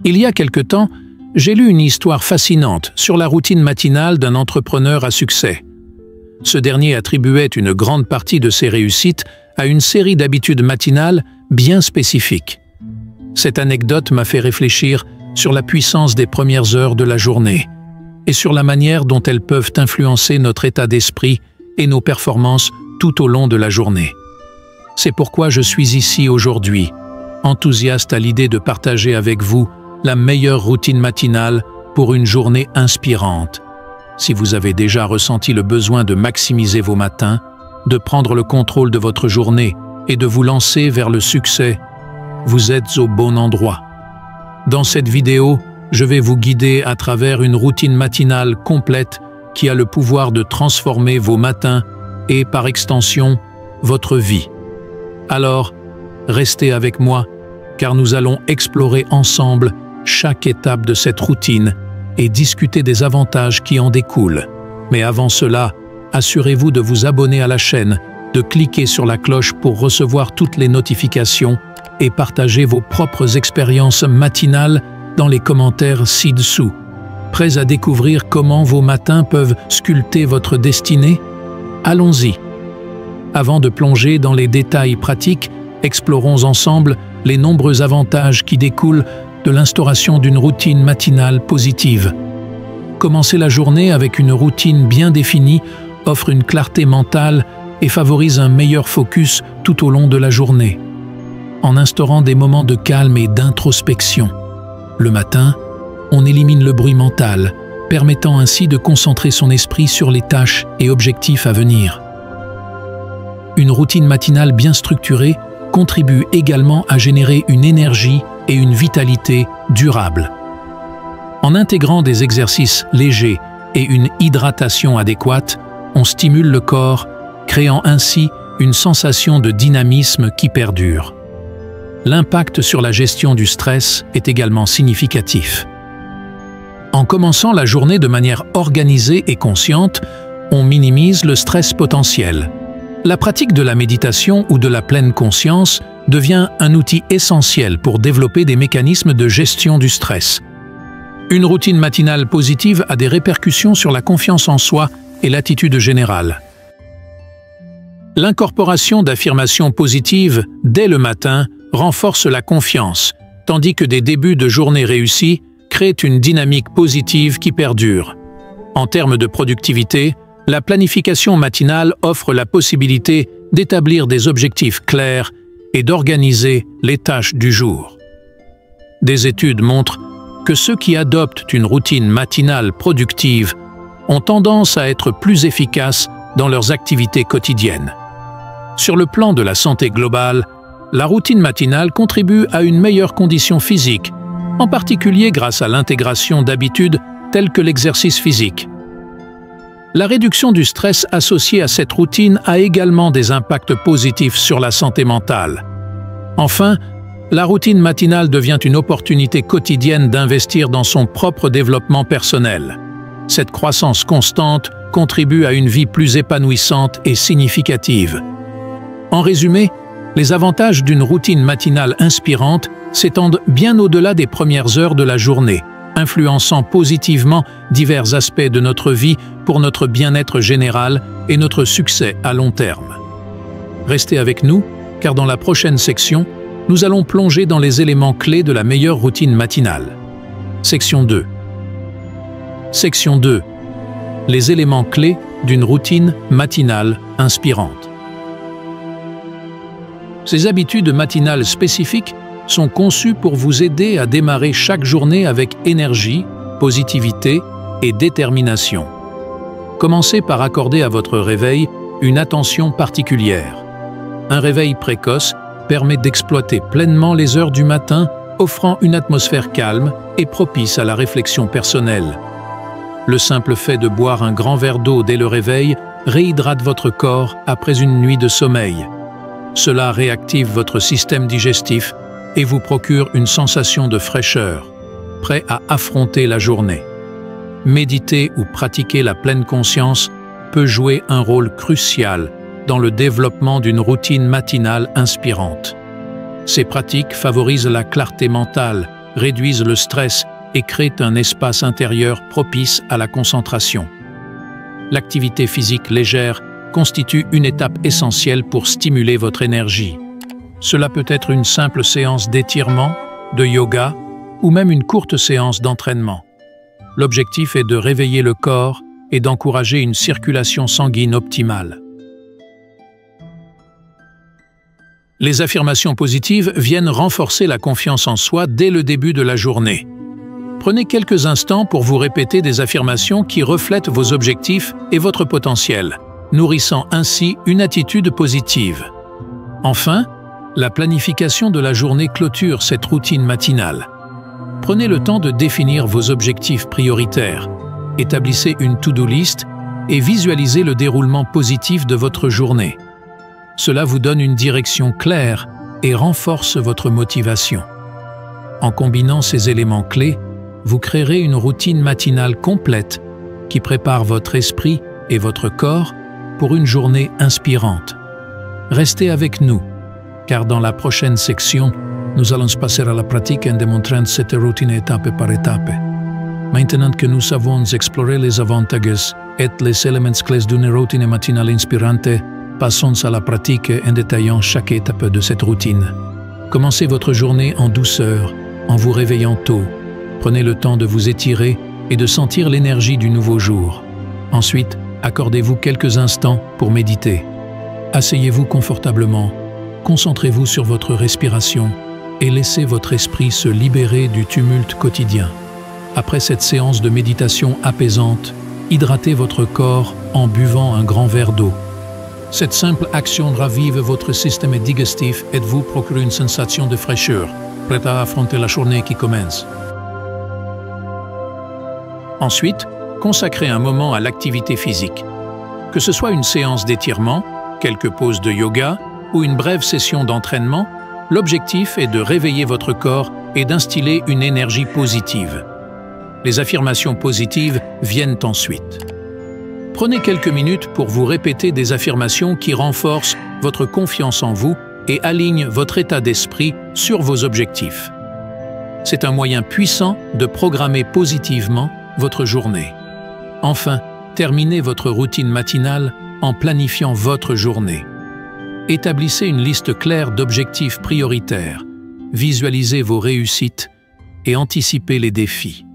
Il y a quelque temps, j'ai lu une histoire fascinante sur la routine matinale d'un entrepreneur à succès. Ce dernier attribuait une grande partie de ses réussites à une série d'habitudes matinales bien spécifiques. Cette anecdote m'a fait réfléchir sur la puissance des premières heures de la journée et sur la manière dont elles peuvent influencer notre état d'esprit et nos performances tout au long de la journée. C'est pourquoi je suis ici aujourd'hui, enthousiaste à l'idée de partager avec vous la meilleure routine matinale pour une journée inspirante. Si vous avez déjà ressenti le besoin de maximiser vos matins, de prendre le contrôle de votre journée et de vous lancer vers le succès, vous êtes au bon endroit. Dans cette vidéo, je vais vous guider à travers une routine matinale complète qui a le pouvoir de transformer vos matins et, par extension, votre vie. Alors, restez avec moi, car nous allons explorer ensemble chaque étape de cette routine et discuter des avantages qui en découlent. Mais avant cela, assurez-vous de vous abonner à la chaîne, de cliquer sur la cloche pour recevoir toutes les notifications et partager vos propres expériences matinales dans les commentaires ci-dessous. Prêts à découvrir comment vos matins peuvent sculpter votre destinée? Allons-y! Avant de plonger dans les détails pratiques, explorons ensemble les nombreux avantages qui découlent de l'instauration d'une routine matinale positive. Commencer la journée avec une routine bien définie offre une clarté mentale et favorise un meilleur focus tout au long de la journée. En instaurant des moments de calme et d'introspection, le matin, on élimine le bruit mental, permettant ainsi de concentrer son esprit sur les tâches et objectifs à venir. Une routine matinale bien structurée contribue également à générer une énergie et une vitalité durables. En intégrant des exercices légers et une hydratation adéquate, on stimule le corps, créant ainsi une sensation de dynamisme qui perdure. L'impact sur la gestion du stress est également significatif. En commençant la journée de manière organisée et consciente, on minimise le stress potentiel. La pratique de la méditation ou de la pleine conscience devient un outil essentiel pour développer des mécanismes de gestion du stress. Une routine matinale positive a des répercussions sur la confiance en soi et l'attitude générale. L'incorporation d'affirmations positives dès le matin renforce la confiance, tandis que des débuts de journée réussis créent une dynamique positive qui perdure. En termes de productivité, la planification matinale offre la possibilité d'établir des objectifs clairs et d'organiser les tâches du jour. Des études montrent que ceux qui adoptent une routine matinale productive ont tendance à être plus efficaces dans leurs activités quotidiennes. Sur le plan de la santé globale, la routine matinale contribue à une meilleure condition physique, en particulier grâce à l'intégration d'habitudes telles que l'exercice physique. La réduction du stress associée à cette routine a également des impacts positifs sur la santé mentale. Enfin, la routine matinale devient une opportunité quotidienne d'investir dans son propre développement personnel. Cette croissance constante contribue à une vie plus épanouissante et significative. En résumé, les avantages d'une routine matinale inspirante s'étendent bien au-delà des premières heures de la journée, influençant positivement divers aspects de notre vie pour notre bien-être général et notre succès à long terme. Restez avec nous, car dans la prochaine section, nous allons plonger dans les éléments clés de la meilleure routine matinale. Section 2. Section 2. Les éléments clés d'une routine matinale inspirante. Ces habitudes matinales spécifiques sont conçues pour vous aider à démarrer chaque journée avec énergie, positivité et détermination. Commencez par accorder à votre réveil une attention particulière. Un réveil précoce permet d'exploiter pleinement les heures du matin, offrant une atmosphère calme et propice à la réflexion personnelle. Le simple fait de boire un grand verre d'eau dès le réveil réhydrate votre corps après une nuit de sommeil. Cela réactive votre système digestif et vous procure une sensation de fraîcheur, prêt à affronter la journée. Méditer ou pratiquer la pleine conscience peut jouer un rôle crucial dans le développement d'une routine matinale inspirante. Ces pratiques favorisent la clarté mentale réduisent le stress et créent un espace intérieur propice à la concentration. L'activité physique légère constitue une étape essentielle pour stimuler votre énergie. Cela peut être une simple séance d'étirement, de yoga ou même une courte séance d'entraînement. L'objectif est de réveiller le corps et d'encourager une circulation sanguine optimale. Les affirmations positives viennent renforcer la confiance en soi dès le début de la journée. Prenez quelques instants pour vous répéter des affirmations qui reflètent vos objectifs et votre potentiel, nourrissant ainsi une attitude positive. Enfin, la planification de la journée clôture cette routine matinale. Prenez le temps de définir vos objectifs prioritaires, établissez une to-do list et visualisez le déroulement positif de votre journée. Cela vous donne une direction claire et renforce votre motivation. En combinant ces éléments clés, vous créerez une routine matinale complète qui prépare votre esprit et votre corps pour une journée inspirante. Restez avec nous, car dans la prochaine section, nous allons passer à la pratique en démontrant cette routine étape par étape. Maintenant que nous savons explorer les avantages et les éléments clés d'une routine matinale inspirante, passons à la pratique en détaillant chaque étape de cette routine. Commencez votre journée en douceur, en vous réveillant tôt. Prenez le temps de vous étirer et de sentir l'énergie du nouveau jour. Ensuite, accordez-vous quelques instants pour méditer. Asseyez-vous confortablement, concentrez-vous sur votre respiration et laissez votre esprit se libérer du tumulte quotidien. Après cette séance de méditation apaisante, hydratez votre corps en buvant un grand verre d'eau. Cette simple action ravive votre système digestif et vous procure une sensation de fraîcheur, prête à affronter la journée qui commence. Ensuite, consacrez un moment à l'activité physique. Que ce soit une séance d'étirement, quelques pauses de yoga ou une brève session d'entraînement, l'objectif est de réveiller votre corps et d'instiller une énergie positive. Les affirmations positives viennent ensuite. Prenez quelques minutes pour vous répéter des affirmations qui renforcent votre confiance en vous et alignent votre état d'esprit sur vos objectifs. C'est un moyen puissant de programmer positivement votre journée. Enfin, terminez votre routine matinale en planifiant votre journée. Établissez une liste claire d'objectifs prioritaires, visualisez vos réussites et anticipez les défis.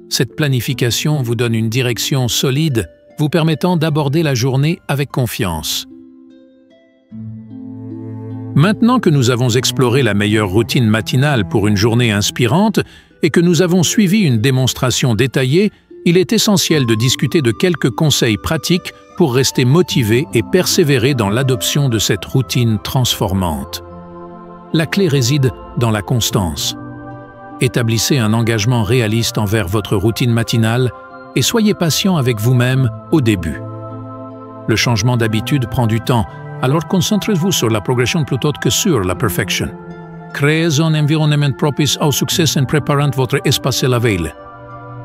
Cette planification vous donne une direction solide, vous permettant d'aborder la journée avec confiance. Maintenant que nous avons exploré la meilleure routine matinale pour une journée inspirante et que nous avons suivi une démonstration détaillée, il est essentiel de discuter de quelques conseils pratiques pour rester motivé et persévérer dans l'adoption de cette routine transformante. La clé réside dans la constance. Établissez un engagement réaliste envers votre routine matinale et soyez patient avec vous-même au début. Le changement d'habitude prend du temps, alors concentrez-vous sur la progression plutôt que sur la perfection. Créez un environnement propice au succès en préparant votre espace la veille.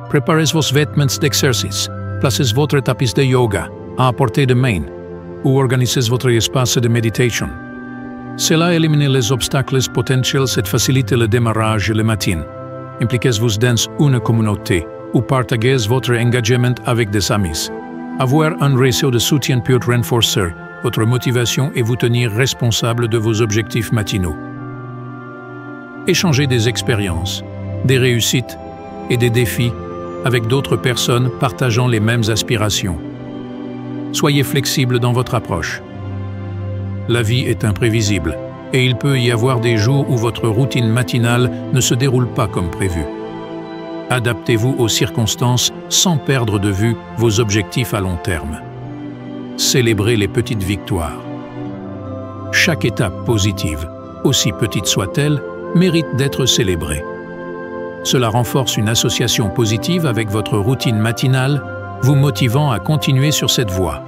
Préparez vos vêtements d'exercice, placez votre tapis de yoga à portée de main ou organisez votre espace de méditation. Cela élimine les obstacles potentiels et facilite le démarrage le matin. Impliquez-vous dans une communauté ou partagez votre engagement avec des amis. Avoir un réseau de soutien peut renforcer votre motivation et vous tenir responsable de vos objectifs matinaux. Échangez des expériences, des réussites et des défis avec d'autres personnes partageant les mêmes aspirations. Soyez flexible dans votre approche. La vie est imprévisible et il peut y avoir des jours où votre routine matinale ne se déroule pas comme prévu. Adaptez-vous aux circonstances sans perdre de vue vos objectifs à long terme. Célébrez les petites victoires. Chaque étape positive, aussi petite soit-elle, mérite d'être célébrée. Cela renforce une association positive avec votre routine matinale, vous motivant à continuer sur cette voie.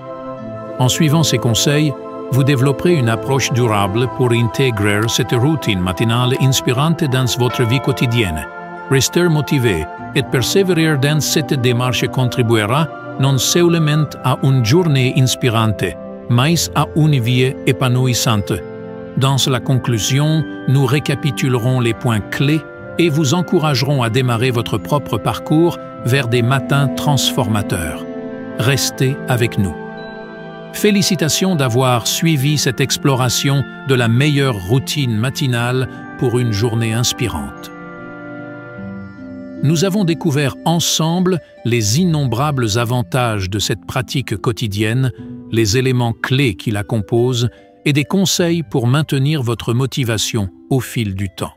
En suivant ces conseils, vous développerez une approche durable pour intégrer cette routine matinale inspirante dans votre vie quotidienne. Rester motivé et persévérer dans cette démarche contribuera non seulement à une journée inspirante, mais à une vie épanouissante. Dans la conclusion, nous récapitulerons les points clés et vous encourageront à démarrer votre propre parcours vers des matins transformateurs. Restez avec nous. Félicitations d'avoir suivi cette exploration de la meilleure routine matinale pour une journée inspirante. Nous avons découvert ensemble les innombrables avantages de cette pratique quotidienne, les éléments clés qui la composent et des conseils pour maintenir votre motivation au fil du temps.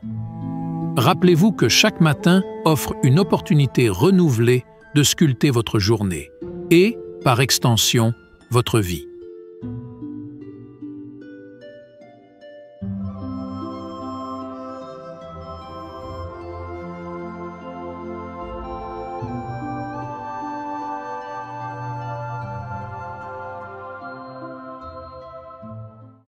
Rappelez-vous que chaque matin offre une opportunité renouvelée de sculpter votre journée et, par extension, votre vie.